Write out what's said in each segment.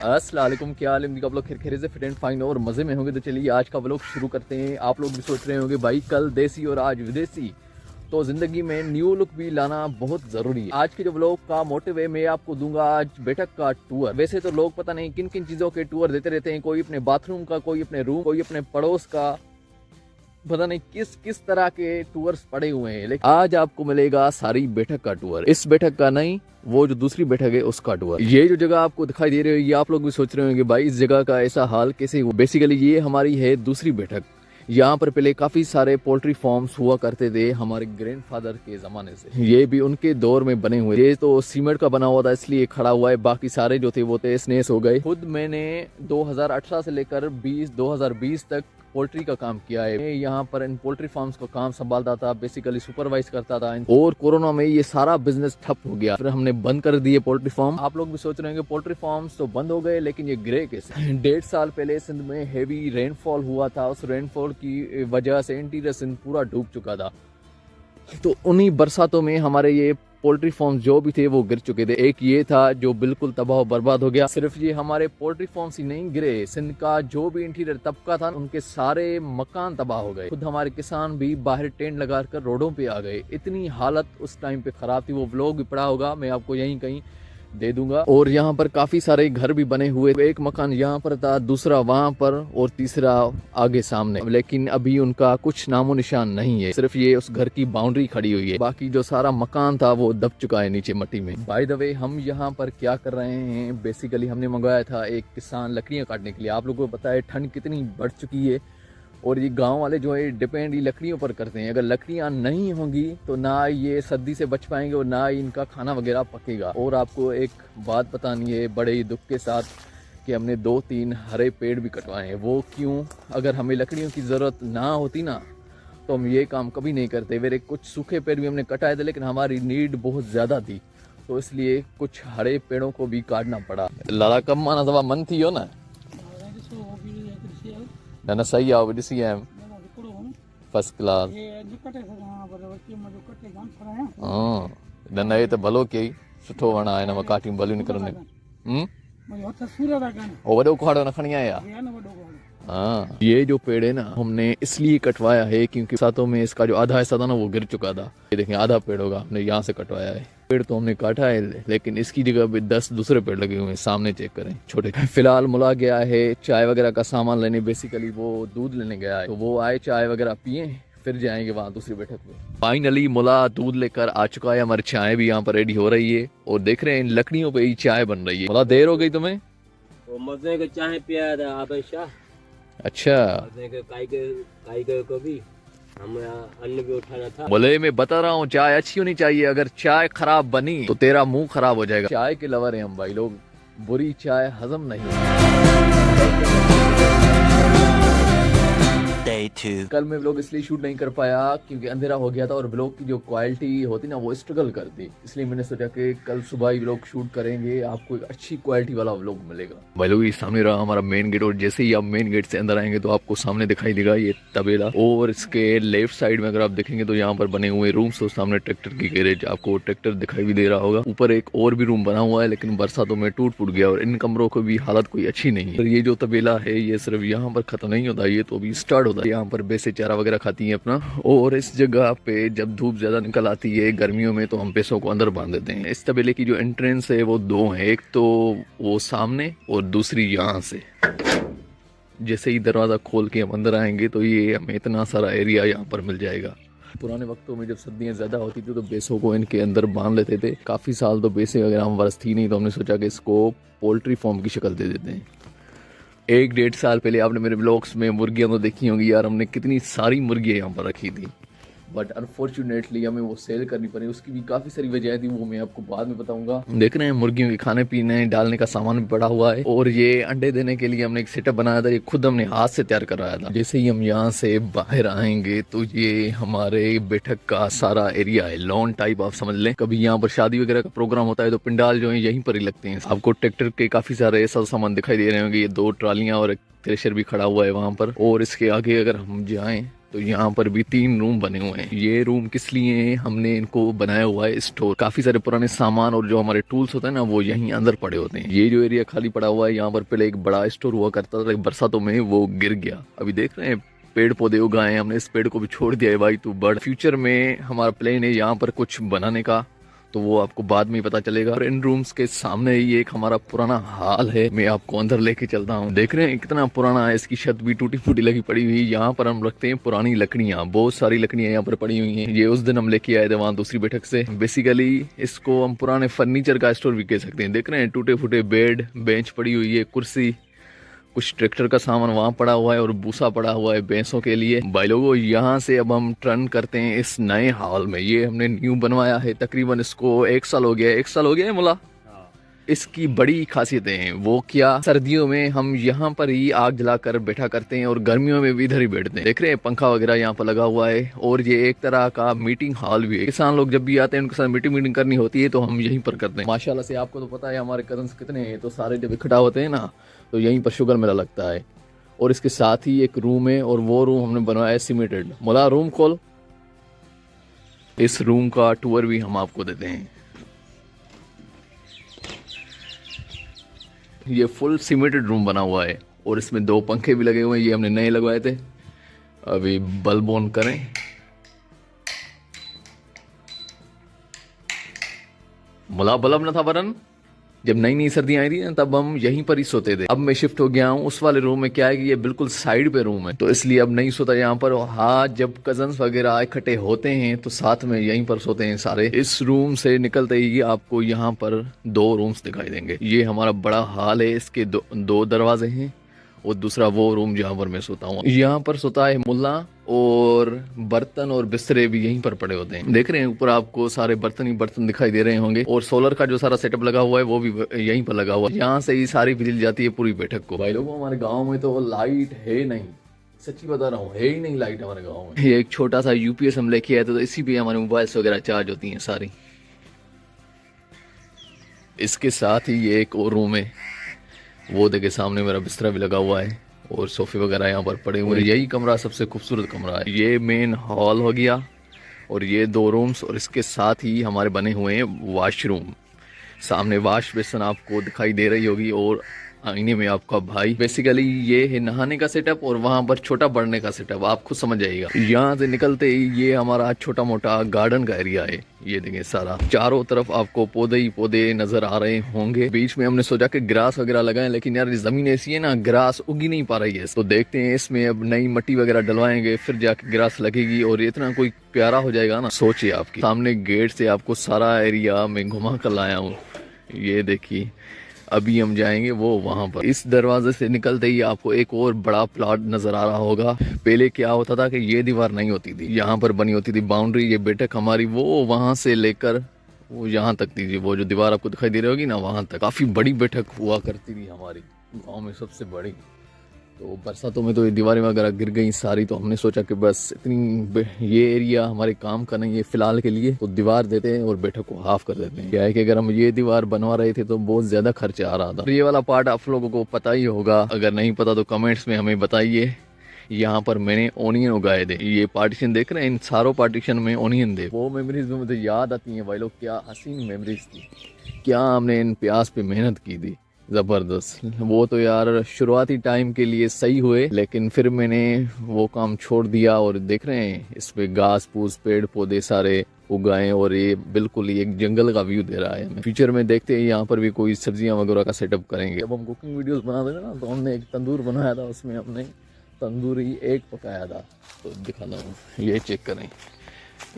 अस्सलाम वालेकुम, क्या हाल है? आप लोग खैर से फिट एंड फाइन और मज़े में होंगे। तो चलिए आज का व्लॉग शुरू करते हैं। आप लोग भी सोच रहे होंगे भाई कल देसी और आज विदेशी, तो ज़िंदगी में न्यू लुक भी लाना बहुत ज़रूरी है। आज के जो व्लॉग का मोटिव है, मैं आपको दूंगा आज बैठक का टूर। वैसे तो लोग पता नहीं किन किन चीज़ों के टूर देते रहते हैं, कोई अपने बाथरूम का, कोई अपने रूम, कोई अपने पड़ोस का, पता नहीं किस किस तरह के टूर्स पड़े हुए हैं। लेकिन आज आपको मिलेगा सारी बैठक का टूर। इस बैठक का नहीं, वो जो दूसरी बैठक है उसका टूर। ये जो जगह आपको दिखाई दे रही है, ये आप लोग भी सोच रहे होंगे भाई इस जगह का ऐसा हाल कैसे हुआ। बेसिकली ये हमारी है दूसरी बैठक। यहाँ पर पहले काफी सारे पोल्ट्री फार्म्स हुआ करते थे हमारे ग्रैंडफादर के जमाने से। ये भी उनके दौर में बने हुए। ये तो सीमेंट का बना हुआ था इसलिए खड़ा हुआ है, बाकी सारे जो थे वो तहस नहस हो गए। खुद मैंने 2018 से लेकर 2020 तक पोल्ट्री का काम किया है। मैं यहाँ पर इन पोल्ट्री फार्म्स का काम संभालता था, बेसिकली सुपरवाइज करता था। और कोरोना में ये सारा बिजनेस ठप हो गया, फिर हमने बंद कर दिए पोल्ट्री फार्म। आप लोग भी सोच रहे हैं कि पोल्ट्री फार्म्स तो बंद हो गए, लेकिन ये गिरे कैसे? 1.5 साल पहले सिंध में हेवी रेनफॉल हुआ था। उस रेनफॉल की वजह से इंटीरियर सिंध पूरा डूब चुका था। तो उन्हीं बरसातों में हमारे ये पोल्ट्री फार्म्स जो भी थे वो गिर चुके थे। एक ये था जो बिल्कुल तबाह बर्बाद हो गया। सिर्फ ये हमारे पोल्ट्री फार्म्स ही नहीं गिरे, सिंध का जो भी इंटीरियर तबका था उनके सारे मकान तबाह हो गए। खुद हमारे किसान भी बाहर टेंट लगाकर रोडों पे आ गए। इतनी हालत उस टाइम पे खराब थी। वो व्लॉग भी पड़ा होगा, मैं आपको यहीं कहीं दे दूंगा। और यहाँ पर काफी सारे घर भी बने हुए। एक मकान यहाँ पर था, दूसरा वहाँ पर और तीसरा आगे सामने। लेकिन अभी उनका कुछ नामो निशान नहीं है, सिर्फ ये उस घर की बाउंड्री खड़ी हुई है। बाकी जो सारा मकान था वो दब चुका है नीचे मट्टी में। बाय द वे, हम यहाँ पर क्या कर रहे हैं, बेसिकली हमने मंगवाया था एक किसान लकड़ियाँ काटने के लिए। आप लोगों को पता है ठंड कितनी बढ़ चुकी है, और ये गांव वाले जो है डिपेंड ये लकड़ियों पर करते हैं। अगर लकड़ियां नहीं होंगी तो ना ये सर्दी से बच पाएंगे और ना इनका खाना वगैरह पकेगा। और आपको एक बात बतानी है बड़े ही दुख के साथ कि हमने 2-3 हरे पेड़ भी कटवाए हैं। वो क्यों? अगर हमें लकड़ियों की ज़रूरत ना होती ना तो हम ये काम कभी नहीं करते। मेरे कुछ सूखे पेड़ भी हमने कटाए थे, लेकिन हमारी नीड बहुत ज़्यादा थी, तो इसलिए कुछ हरे पेड़ों को भी काटना पड़ा। लाला कब माना सवा मन थी हो ना ना सही आओ ॾिसी आयमि फर्स्ट क्लास। हाँ न ये तो भलो कई सुठो वण आहे, हिन में काटियूं भलियूं निकिरनि। वो वॾो कुहाड़ो न खणी आया। हाँ, ये जो पेड़ है ना हमने इसलिए कटवाया है क्योंकि सातों में इसका जो आधा हिस्सा था ना वो गिर चुका था। ये देखें आधा पेड़ होगा, हमने यहाँ से कटवाया है। पेड़ तो हमने काटा है, लेकिन इसकी जगह पे 10 दूसरे पेड़ लगे हुए हैं। सामने चेक करें छोटे। फिलहाल मुला गया है चाय वगैरह का सामान लेने। बेसिकली वो दूध लेने गया है, तो वो आए चाय वगैरह पिए, फिर जाएंगे वहाँ दूसरी बैठक में। फाइनली मुला दूध लेकर आ चुका है। हमारी चाय भी यहाँ पर रेडी हो रही है, और देख रहे हैं इन लकड़ियों पे ही चाय बन रही है। मुला देर हो गई तुम्हें? मजे के चाय पिया था आप शाह। अच्छा, को भी हम अन्न भी उठाना था। बोले मैं बता रहा हूँ चाय अच्छी होनी चाहिए, अगर चाय खराब बनी तो तेरा मुंह खराब हो जाएगा। चाय के लवर हैं हम भाई लोग, बुरी चाय हजम नहीं होती। कल मैं व्लॉग इसलिए शूट नहीं कर पाया क्योंकि अंधेरा हो गया था, और व्लॉग की जो क्वालिटी होती ना वो स्ट्रगल करती, इसलिए मैंने सोचा कि कल सुबह ही व्लॉग शूट करेंगे, आपको एक अच्छी क्वालिटी वाला व्लॉग मिलेगा। भाई लोग ये सामने रहा हमारा मेन गेट, और जैसे ही आप मेन गेट से अंदर आएंगे तो आपको सामने दिखाई देगा ये तबेला। और इसके लेफ्ट साइड में अगर आप देखेंगे तो यहाँ पर बने हुए रूम्स, और सामने ट्रैक्टर की गैरेज, आपको ट्रैक्टर दिखाई भी दे रहा होगा। ऊपर एक और भी रूम बना हुआ है, लेकिन बरसातों में टूट फूट गया, और इन कमरों की भी हालत कोई अच्छी नहीं है। ये जो तबेला है ये सिर्फ यहाँ पर खत्म नहीं होता, ये तो अभी स्टार्ट होता है। यहाँ पर बेसे चारा वगैरह खाती हैं अपना। और इस जगह पे जब धूप ज्यादा निकल आती है गर्मियों में तो हम भैंसों को अंदर बांध देते हैं। इस तबेले की जो एंट्रेंस है वो 2 है, एक तो वो सामने और दूसरी यहाँ से। जैसे ही दरवाजा खोल के हम अंदर आएंगे तो ये हमें इतना सारा एरिया यहाँ पर मिल जाएगा। पुराने वक्तों में जब सर्दियाँ ज्यादा होती थी तो भैंसों को इनके अंदर बांध लेते थे। काफी साल तो भैंसें वगैरह हम वर्ष थी नहीं, तो हमने सोचा कि इसको पोल्ट्री फार्म की शक्ल दे देते हैं। 1-1.5 साल पहले आपने मेरे ब्लॉग्स में मुर्गियां तो देखी होंगी यार, हमने कितनी सारी मुर्गियां यहाँ पर रखी थी, बट अनफॉर्चुनेटली हमें वो सेल करनी पड़ी। उसकी भी काफी सारी वजह थी, वो मैं आपको बाद में बताऊंगा। देख रहे हैं मुर्गियों के खाने पीने डालने का सामान भी पड़ा हुआ है, और ये अंडे देने के लिए हमने एक सेटअप बनाया था, ये खुद हमने हाथ से तैयार कराया था। जैसे ही हम यहाँ से बाहर आएंगे तो ये हमारे बैठक का सारा एरिया है, लॉन टाइप आप समझ लें। कभी यहाँ पर शादी वगैरह का प्रोग्राम होता है तो पिंडाल जो है यहीं पर ही लगते हैं। आपको ट्रैक्टर के काफी सारे ऐसा सामान दिखाई दे रहे होंगे, ये 2 ट्रालियां और एक थ्रेशर भी खड़ा हुआ है वहां पर। और इसके आगे अगर हम जाएं तो यहाँ पर भी 3 रूम बने हुए हैं। ये रूम किस लिए हैं, हमने इनको बनाया हुआ है स्टोर। काफी सारे पुराने सामान और जो हमारे टूल्स होते हैं ना वो यहीं अंदर पड़े होते हैं। ये जो एरिया खाली पड़ा हुआ है, यहाँ पर पहले एक बड़ा स्टोर हुआ करता था, लेकिन बरसातों में वो गिर गया। अभी देख रहे हैं पेड़ पौधे उगाए हैं, हमने इस पेड़ को भी छोड़ दिया है भाई तू बढ़। फ्यूचर में हमारा प्लान है यहाँ पर कुछ बनाने का, तो वो आपको बाद में ही पता चलेगा। और इन रूम्स के सामने ही एक हमारा पुराना हॉल है, मैं आपको अंदर लेके चलता हूँ। देख रहे हैं कितना पुराना है, इसकी छत भी टूटी फूटी लगी पड़ी हुई। यहाँ पर हम रखते हैं पुरानी लकड़ियाँ, बहुत सारी लकड़ियाँ यहाँ पर पड़ी हुई हैं। ये उस दिन हम लेके आए थे वहाँ दूसरी बैठक से। बेसिकली इसको हम पुराने फर्नीचर का स्टोर भी कह सकते हैं। देख रहे हैं टूटे फूटे बेड, बेंच पड़ी हुई है, कुर्सी, कुछ ट्रैक्टर का सामान वहाँ पड़ा हुआ है और भूसा पड़ा हुआ है भैंसों के लिए। भाई लोगों, यहाँ से अब हम टर्न करते हैं इस नए हॉल में। ये हमने न्यू बनवाया है, तकरीबन इसको 1 साल हो गया है। 1 साल हो गया है मुला। इसकी बड़ी खासियतें हैं वो क्या, सर्दियों में हम यहाँ पर ही आग जलाकर बैठा करते हैं और गर्मियों में भी इधर ही बैठते हैं। देख रहे हैं पंखा वगैरह यहाँ पर लगा हुआ है। और ये एक तरह का मीटिंग हॉल भी है। किसान लोग जब भी आते हैं उनके साथ मीटिंग करनी होती है तो हम यहीं पर करते हैं। माशाल्लाह से आपको तो पता है हमारे कजन्स कितने हैं, तो सारे जब इकट्ठा होते हैं ना तो यहीं पर शुगर मेला लगता है। और इसके साथ ही एक रूम है और वो रूम हमने बनवाया है सीमेंटेड। मुला रूम खोल। इस रूम का टूर भी हम आपको देते हैं। ये फुल सीमेंटेड रूम बना हुआ है और इसमें 2 पंखे भी लगे हुए हैं, ये हमने नए लगवाए थे। अभी बल्ब ऑन करें। मुला बल्ब न था बरन, जब नई नई सर्दियां आई थी ना तब हम यहीं पर ही सोते थे। अब मैं शिफ्ट हो गया हूँ उस वाले रूम में। क्या है कि ये बिल्कुल साइड पे रूम है, तो इसलिए अब नहीं सोता यहाँ पर। हाँ, जब कजन्स वगैरह इकट्ठे होते हैं तो साथ में यहीं पर सोते हैं सारे। इस रूम से निकलते ही आपको यहाँ पर 2 रूम्स दिखाई देंगे। ये हमारा बड़ा हॉल है, इसके 2 दरवाजे हैं और दूसरा वो रूम जहाँ पर मैं सोता हूँ। यहाँ पर सोता है मुल्ला और बर्तन और बिस्तरे भी यहीं पर पड़े होते हैं। देख रहे हैं ऊपर आपको सारे बर्तन ही बर्तन दिखाई दे रहे होंगे। और सोलर का जो सारा सेटअप लगा हुआ है वो भी यहीं पर लगा हुआ है। यहाँ से ही सारी बिजली जाती है पूरी बैठक को। भाई लोगों, हमारे गाँव में तो लाइट है नहीं, सच्ची बता रहा हूँ, है ही नहीं लाइट हमारे गाँव में। ये एक छोटा सा यूपीएस हम लेके आए थे, तो इसी पे हमारे मोबाइल्स वगैरह चार्ज होती हैं सारी। इसके साथ ही ये एक और रूम है, वो देखे सामने मेरा बिस्तरा भी लगा हुआ है और सोफे वगैरह यहाँ पर पड़े हुए हैं। यही कमरा सबसे खूबसूरत कमरा है। ये मेन हॉल हो गया और ये 2 रूम्स और इसके साथ ही हमारे बने हुए हैं वॉशरूम। सामने वॉश बेसिन आपको दिखाई दे रही होगी और आईने में आपका भाई। बेसिकली ये है नहाने का सेटअप और वहाँ पर छोटा बढ़ने का सेटअप, आप खुद समझ जाइएगा। यहाँ से निकलते ही ये हमारा छोटा मोटा गार्डन का एरिया है। ये देखिए सारा चारों तरफ आपको पौधे ही पौधे नजर आ रहे होंगे। बीच में हमने सोचा कि ग्रास वगैरह लगाएं, लेकिन यार जमीन ऐसी है ना, ग्रास उगी नहीं पा रही है। तो देखते हैं इसमें अब नई मिट्टी वगैरह डलवाएंगे, फिर जाके ग्रास लगेगी और इतना कोई प्यारा हो जाएगा ना। सोचिए, आपके सामने गेट से आपको सारा एरिया मैं घुमा कर लाया हूँ। ये देखिए, अभी हम जाएंगे वो वहां पर। इस दरवाजे से निकलते ही आपको एक और बड़ा प्लॉट नजर आ रहा होगा। पहले क्या होता था कि ये दीवार नहीं होती थी, यहाँ पर बनी होती थी बाउंड्री। ये बैठक हमारी वो वहां से लेकर वो यहाँ तक थी। वो जो दीवार आपको दिखाई दे रही होगी ना, वहां तक काफी बड़ी बैठक हुआ करती थी हमारी गाँव में, सबसे बड़ी। तो बरसातों में तो ये दीवारें वगैरह गिर गई सारी, तो हमने सोचा कि बस इतनी ये एरिया हमारे काम का नहीं है फिलहाल के लिए, तो दीवार देते हैं और बैठक को हाफ कर देते हैं। क्या है कि अगर हम ये दीवार बनवा रहे थे तो बहुत ज्यादा खर्चा आ रहा था। ये वाला पार्ट आप लोगों को पता ही होगा, अगर नहीं पता तो कमेंट्स में हमें बताइए। यहाँ पर मैंने ओनियन उगाए थे। ये पार्टीशन देख रहे हैं, इन सारों पार्टीशन में ओनियन थे। वो मेमोरीज में मुझे याद आती हैं भाई लोग, क्या हसीन मेमोरीज थी। क्या हमने इन प्याज पे मेहनत की थी, जबरदस्त। वो तो यार शुरुआती टाइम के लिए सही हुए, लेकिन फिर मैंने वो काम छोड़ दिया। और देख रहे हैं इस पे घास फूस पेड़ पौधे सारे उगाए और ये बिल्कुल एक जंगल का व्यू दे रहा है हमें। फ्यूचर में देखते हैं यहाँ पर भी कोई सब्जियां वगैरह का सेटअप करेंगे। जब हम कुकिंग वीडियोस बनाते थे ना, तो हमने एक तंदूर बनाया था, उसमें हमने तंदूरी एग पकाया था। तो दिखाता हूँ, ये चेक करें,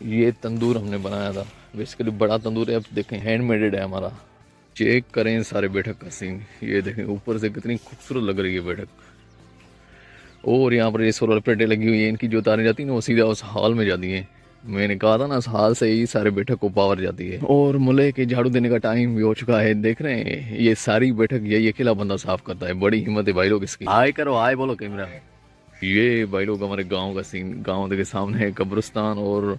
ये तंदूर हमने बनाया था। बेसिकली बड़ा तंदूर है, अब देखें हैंडमेड है हमारा। चेक करें सारे बैठक का सीन, ये देखें ऊपर से कितनी खूबसूरत लग रही है बैठक। और यहाँ पर ये सोलर प्लेटें लगी हुई हैं, इनकी जो तारें जाती हैं ना वो सीधा उस हॉल में जाती हैं। मैंने कहा था ना, उस हॉल से ही सारे बैठक को पावर जाती है। और मुले के झाड़ू देने का टाइम भी हो चुका है। देख रहे हैं ये सारी बैठक यही अकेला बंदा साफ करता है। बड़ी हिम्मत है भाई लोग इसकी। हाय करो, हाय बोलो कैमरा में। ये भाई लोग हमारे गाँव का सीन, गाँव के सामने है कब्रिस्तान और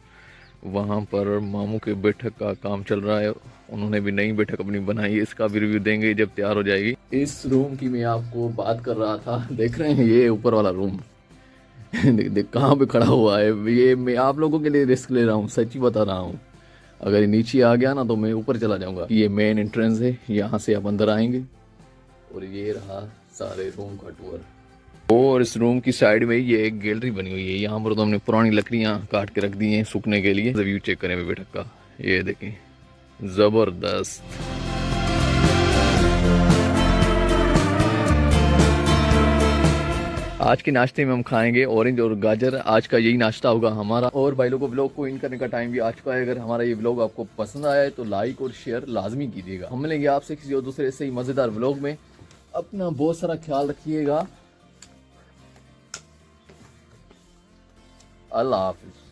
वहाँ पर मामू के बैठक का काम चल रहा है। उन्होंने भी नई बैठक अपनी बनाई है, इसका भी रिव्यू देंगे जब तैयार हो जाएगी। इस रूम की मैं आपको बात कर रहा था, देख रहे हैं ये ऊपर वाला रूम, देख देख कहाँ पे खड़ा हुआ है ये। मैं आप लोगों के लिए रिस्क ले रहा हूँ, सच्ची बता रहा हूँ। अगर ये नीचे आ गया ना तो मैं ऊपर चला जाऊंगा। ये मेन एंट्रेंस है, यहाँ से आप अंदर आएंगे और ये रहा सारे रूम का टूर। और इस रूम की साइड में ये एक गैलरी बनी हुई है। यहाँ पर तो हमने पुरानी लकड़ियाँ काट के रख दी हैं सूखने के लिए। व्यू चेक करें बेटक का, ये देखें, जबरदस्त। आज के नाश्ते में हम खाएंगे ऑरेंज और गाजर। आज का यही नाश्ता होगा हमारा। और भाई लोगों को व्लॉग को इन करने का टाइम भी आ चुका है। अगर हमारा ये व्लॉग आपको पसंद आया है तो लाइक और शेयर लाजमी कीजिएगा। हम मिलेंगे आपसे किसी और दूसरे से ही मज़ेदार व्लॉग में। अपना बहुत सारा ख्याल रखिएगा। अल्लाह हाफिज।